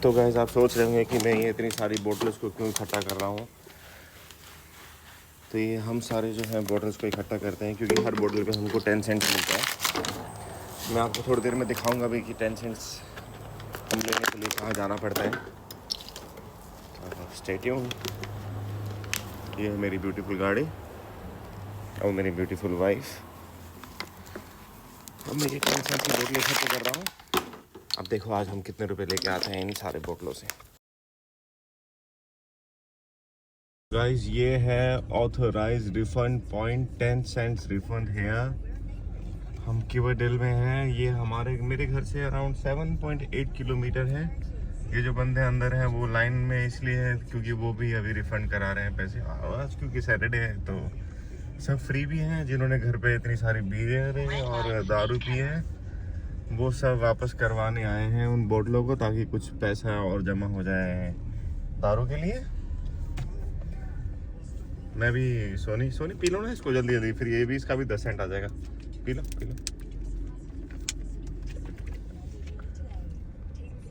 तो गाइस आप सोच रहे होंगे कि मैं ये इतनी सारी बोतल्स को क्यों इकट्ठा कर रहा हूँ। तो ये हम सारे जो हैं बोतल्स को इकट्ठा करते हैं क्योंकि हर बोतल पे हमको 10 सेंट्स मिलता है। मैं आपको थोड़ी देर में दिखाऊंगा भी कि 10 सेंट्स हम लेने के लिए कहाँ जाना पड़ता है। Stay tuned. ये है मेरी ब्यूटीफुल गाड़ी और मेरी ब्यूटीफुल वाइफ। अब मैं ये 10 सेंट्स की बोतलें इकट्ठा कर रहा हूँ। अब देखो आज हम कितने रुपए लेके आते हैं इन सारे बोतलों से। गाइस ये है authorize refund point, 10 cents refund है। हम किवरडेल में हैं। ये मेरे घर से अराउंड 7.8 किलोमीटर है। ये जो बंदे अंदर हैं वो लाइन में इसलिए है क्योंकि वो भी अभी रिफंड करा रहे हैं पैसे। आज क्योंकि सैटरडे है तो सब फ्री भी हैं। जिन्होंने घर पे इतनी सारी बियर और दारू पी है वो सब वापस करवाने आए हैं उन बोतलों को, ताकि कुछ पैसा और जमा हो जाए दारू के लिए। मैं भी सोनी पी लो ना इसको जल्दी जल्दी, फिर ये भी इसका भी 10 सेंट आ जाएगा। P low.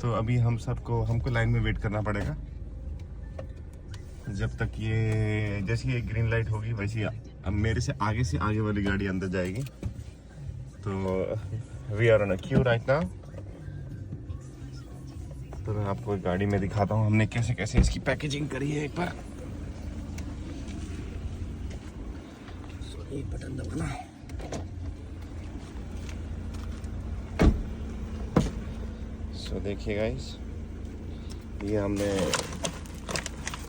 तो अभी हमको लाइन में वेट करना पड़ेगा जब तक ये जैसी ये ग्रीन लाइट होगी वैसी अब मेरे से आगे वाली गाड़ी अंदर जाएगी। तो we are on a queue right now. तो मैं आपको गाड़ी में दिखाता हूँ हमने कैसे कैसे इसकी पैकेजिंग करी है एक बार। ये बटन दबाना। सो देखिए गाइस, ये हमने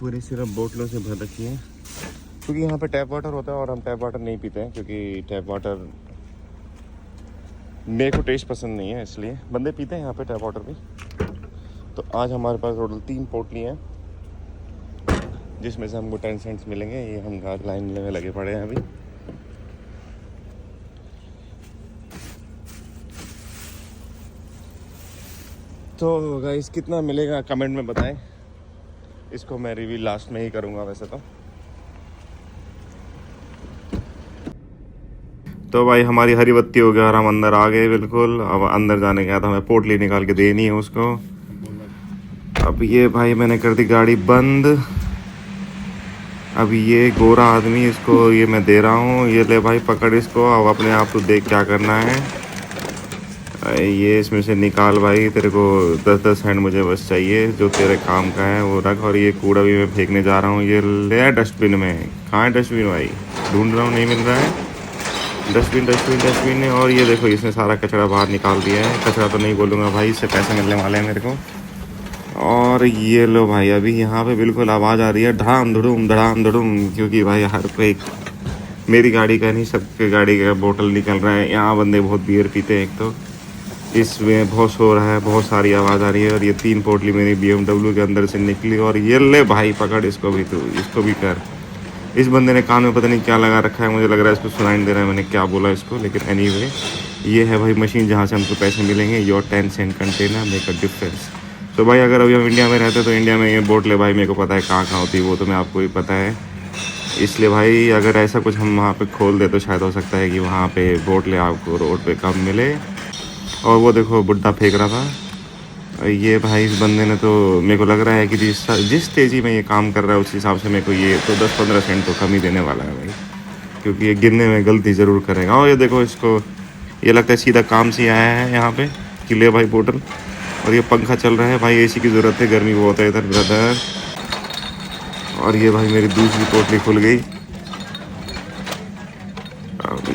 पूरी सिर्फ बोतलों से भर रखी है क्योंकि यहाँ पे टैप वाटर होता है और हम टैप वाटर नहीं पीते हैं क्योंकि टैप वाटर मेरे को टेस्ट पसंद नहीं है, इसलिए बंदे पीते हैं यहाँ पे टैप वाटर भी। तो आज हमारे पास टोटल 3 पोटली हैं जिसमें से हमको 10 सेंट्स मिलेंगे। ये हम लाइन में लगे पड़े हैं अभी। तो गाइस कितना मिलेगा कमेंट में बताएं। इसको मैं रिव्यू लास्ट में ही करूँगा वैसे तो भाई हमारी हरी बत्ती हो गया और हम अंदर आ गए बिल्कुल। अब अंदर जाने गया था, हमें पोटली निकाल के देनी है उसको। अब ये भाई मैंने कर दी गाड़ी बंद। अब ये गोरा आदमी इसको ये मैं दे रहा हूँ, ये ले भाई पकड़ इसको। अब अपने आप तो देख क्या करना है। ये इसमें से निकाल भाई, तेरे को 10-10 सेंट मुझे बस चाहिए, जो तेरे काम का है वो रख। और ये कूड़ा भी मैं फेंकने जा रहा हूँ, ये ले डस्टबिन में। कहाँ है डस्टबिन भाई? ढूंढ रहा हूँ, नहीं मिल रहा है। डस्टबिन है। और ये देखो इसने सारा कचरा बाहर निकाल दिया है। कचरा तो नहीं बोलूँगा भाई, इससे पैसे मिलने वाले हैं मेरे को। और ये लो भाई, अभी यहाँ पे बिल्कुल आवाज़ आ रही है धड़ाम धड़ुम, क्योंकि भाई हर कोई मेरी गाड़ी का नहीं सबके गाड़ी का बोतल निकल रहा है। यहाँ बंदे बहुत बियर पीते हैं, एक तो इसमें बहुत शोर है, बहुत सारी आवाज़ आ रही है। और ये 3 पोटली मेरी BMW के अंदर से निकली। और ये ले भाई पकड़ इसको भी, तो इसको भी कर। इस बंदे ने कान में पता नहीं क्या लगा रखा है, मुझे लग रहा है इसको सुनाई दे रहा है मैंने क्या बोला इसको। लेकिन एनीवे ये है भाई मशीन जहाँ से हमको पैसे मिलेंगे। Your 10 cent container make a difference. तो भाई अगर अभी हम इंडिया में रहते तो इंडिया में ये बोतलें भाई मेरे को पता है कहाँ होती है, वो तो मैं आपको भी पता है। इसलिए भाई अगर ऐसा कुछ हम वहाँ पे खोल दे तो शायद हो सकता है कि वहाँ पे बोतलें आपको रोड पे कम मिले। और वो देखो बुड्ढा फेंक रहा था। ये भाई इस बंदे ने तो मेरे को लग रहा है कि जिस तेज़ी में ये काम कर रहा है उस हिसाब से मेरे को ये तो 10-15 सेंट तो कम ही देने वाला है भाई, क्योंकि ये गिनने में गलती ज़रूर करेगा। और ये देखो इसको ये लगता है सीधा काम से आया है यहाँ पे कि ले भाई बोतल। और ये पंखा चल रहा है भाई, एसी की ज़रूरत है, गर्मी बहुत है इधर ब्रदर। और ये भाई मेरी दूसरी पोटली खुल गई।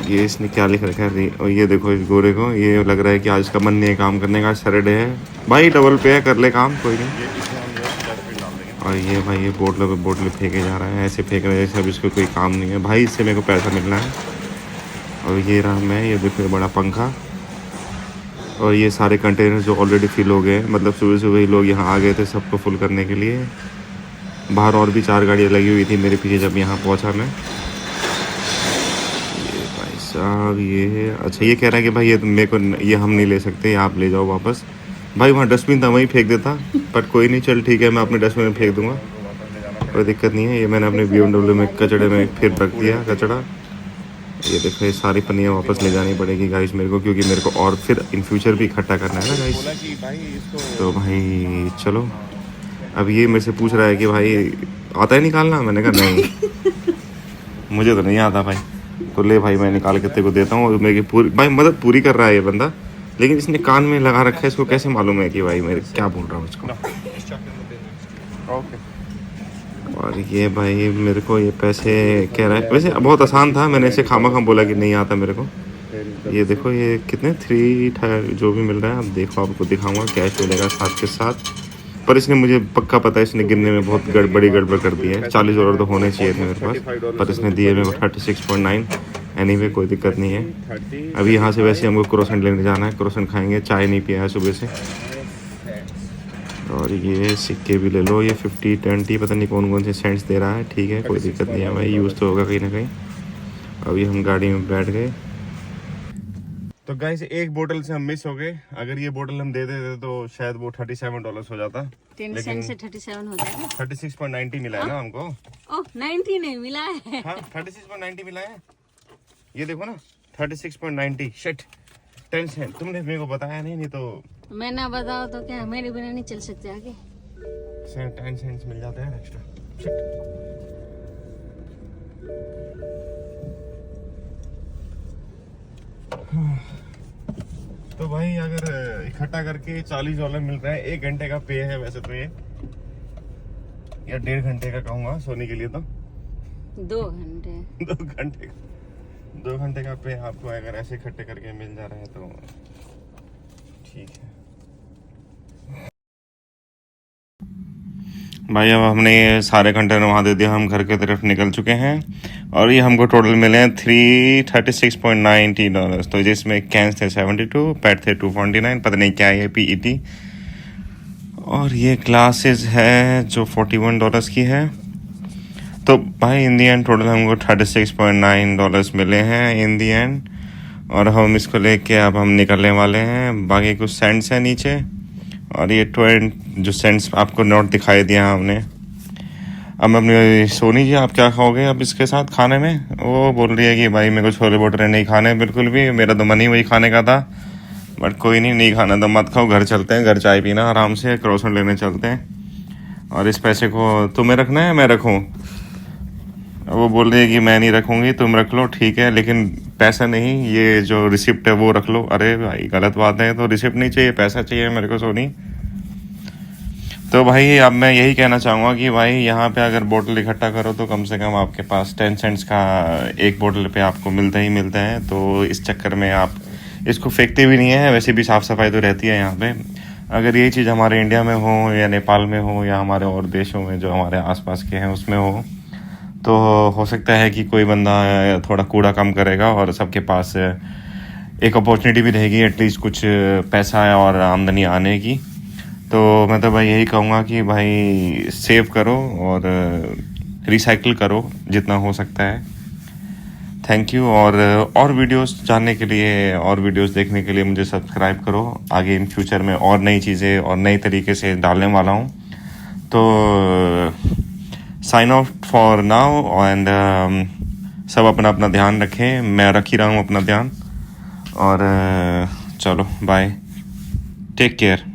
ये इसने क्या लिख रखा है? और ये देखो इस गोरे को, ये लग रहा है कि आज इसका मन नहीं है काम करने का, सैटरडे है भाई। डबल पे है, कर ले काम, कोई नहीं। और ये भाई ये बोतलों पे बोतलें फेंके जा रहा है, ऐसे फेंक रहे हैं जैसे अब इसको कोई काम नहीं है भाई। इससे मेरे को पैसा मिलना है। और ये रहा मैं, ये देखो ये बड़ा पंखा। और ये सारे कंटेनर जो ऑलरेडी फिल हो गए हैं, मतलब सुबह ही लोग यहाँ आ गए थे सबको फुल करने के लिए। बाहर और भी 4 गाड़ियाँ लगी हुई थी मेरे पीछे जब यहाँ पहुँचा मैं। साहब ये अच्छा ये कह रहा है कि भाई ये मेरे को ये हम नहीं ले सकते, आप ले जाओ वापस। भाई वहाँ डस्टबिन था, वहीं फेंक देता, बट कोई नहीं, चल ठीक है मैं अपने डस्टबिन में फेंक दूंगा, कोई दिक्कत नहीं है। ये मैंने अपने BMW में कचड़े में फिर रख दिया कचड़ा। ये देखो, ये सारी पन्नियाँ वापस ले जानी पड़ेगी गाइस मेरे को, क्योंकि मेरे को और फिर इन फ्यूचर भी इकट्ठा करना है ना गाइस। तो भाई चलो, अब ये मेरे से पूछ रहा है कि भाई आता है निकालना। मैंने कहा नहीं मुझे तो नहीं आता भाई। तो ले भाई, मैं निकाल के तेरे को देता हूँ। और मेरी पूरी भाई मदद पूरी कर रहा है ये बंदा, लेकिन इसने कान में लगा रखा है, इसको कैसे मालूम है कि भाई मैं क्या बोल रहा हूँ इसको। और ये भाई मेरे को ये पैसे कह रहा है, वैसे बहुत आसान था, मैंने इसे खामा खाम बोला कि नहीं आता मेरे को। ये देखो, ये कितने 3 जो भी मिल रहा है, आप देखो, आपको दिखाऊंगा, कैश मिलेगा साथ के साथ। पर इसने, मुझे पक्का पता है, इसने गिनने में बहुत बड़ी गड़बड़ कर दी है। $40 तो होने चाहिए थे मेरे पास, पर इसने दिए मेरे को 36.9। एनीवे कोई दिक्कत नहीं है। अभी यहाँ से वैसे हमको क्रोसेंट लेने जाना है, क्रोसेंट खाएंगे, चाय नहीं पिया है सुबह से। और ये सिक्के भी ले लो, ये 50, 20 पता नहीं कौन कौन से सेंट्स दे रहा है। ठीक है, कोई दिक्कत नहीं है भाई, यूज़ तो होगा कहीं ना कहीं। अभी हम गाड़ी में बैठ गए। तो गाइस, एक बोतल से हम मिस हो गए। अगर ये बोतल हम दे देते तो शायद वो $37 हो जाता, 10 सेंट से 37 हो जाएगा। 36.90 मिला है ना हमको। ओह 90 नहीं मिला है। हाँ 36.90 मिला है, ये देखो ना 36.90। शिट, 10 सेंट तुमने मेरे को बताया नहीं तो मैं ना बताओ तो क्या, मेरे बिना नहीं चल सकते आगे। 10 सेंट्स मिल जाते हैं एक्स्ट्रा। शिट, तो भाई अगर इकट्ठा करके $40 मिल रहा है, 1 घंटे का पे है वैसे तो ये, या 1.5 घंटे का कहूँगा सोने के लिए तो 2 घंटे 2 घंटे का पे आपको अगर ऐसे इकट्ठे करके मिल जा रहे हैं तो ठीक है भाई। अब हमने ये सारे कंटेनर वहाँ दे दिया, हम घर की तरफ निकल चुके हैं। और ये हमको टोटल मिले हैं $336.90। तो जिसमें कैंस थे 72, पैड थे 249, पता नहीं क्या है PET। और ये ग्लासेस है जो $41 की है। तो भाई इन दी एंड टोटल हमको $36.9 मिले हैं इन दी एंड। और हम इसको लेके अब हम निकलने वाले हैं। बाकी कुछ सेंट्स हैं नीचे, और ये 20 जो सेंट्स आपको नोट दिखाई दिया हमने। अब मैं अपनी सोनी जी, आप क्या खाओगे अब इसके साथ खाने में? वो बोल रही है कि भाई मेरे को छोले भटूरे नहीं खाने बिल्कुल भी, मेरा तो मन ही वही खाने का था। बट कोई नहीं खाना तो मत खाओ, घर चलते हैं, घर चाय पीना आराम से, क्रोसेंट लेने चलते हैं। और इस पैसे को तुम्हें रखना है मैं रखूँ? वो बोल रही है कि मैं नहीं रखूँगी, तुम रख लो। ठीक है, लेकिन पैसा नहीं, ये जो रिसिप्ट है वो रख लो। अरे भाई गलत बात है, तो रिसिप्ट नहीं चाहिए, पैसा चाहिए मेरे को सोनी। तो भाई अब मैं यही कहना चाहूँगा कि भाई यहाँ पे अगर बोतल इकट्ठा करो तो कम से कम आपके पास 10 सेंट्स का एक बोतल पे आपको मिलता ही मिलता है। तो इस चक्कर में आप इसको फेंकते भी नहीं है, वैसे भी साफ़ सफाई तो रहती है यहाँ पे। अगर यही चीज़ हमारे इंडिया में हो या नेपाल में हो या हमारे और देशों में जो हमारे आसपास के हैं उसमें हो, तो हो सकता है कि कोई बंदा थोड़ा कूड़ा कम करेगा और सबके पास एक अपॉर्चुनिटी भी रहेगी एटलीस्ट कुछ पैसा और आमदनी आने की। तो मैं तो भाई यही कहूँगा कि भाई सेव करो और रिसाइकिल करो जितना हो सकता है। Thank you. और वीडियोस जानने के लिए और वीडियोस देखने के लिए मुझे सब्सक्राइब करो। आगे इन फ्यूचर में और नई चीज़ें और नई तरीके से डालने वाला हूँ। तो sign off for now and सब अपना अपना ध्यान रखें, मैं रख ही रहा हूँ अपना ध्यान। और चलो बाय, टेक केयर।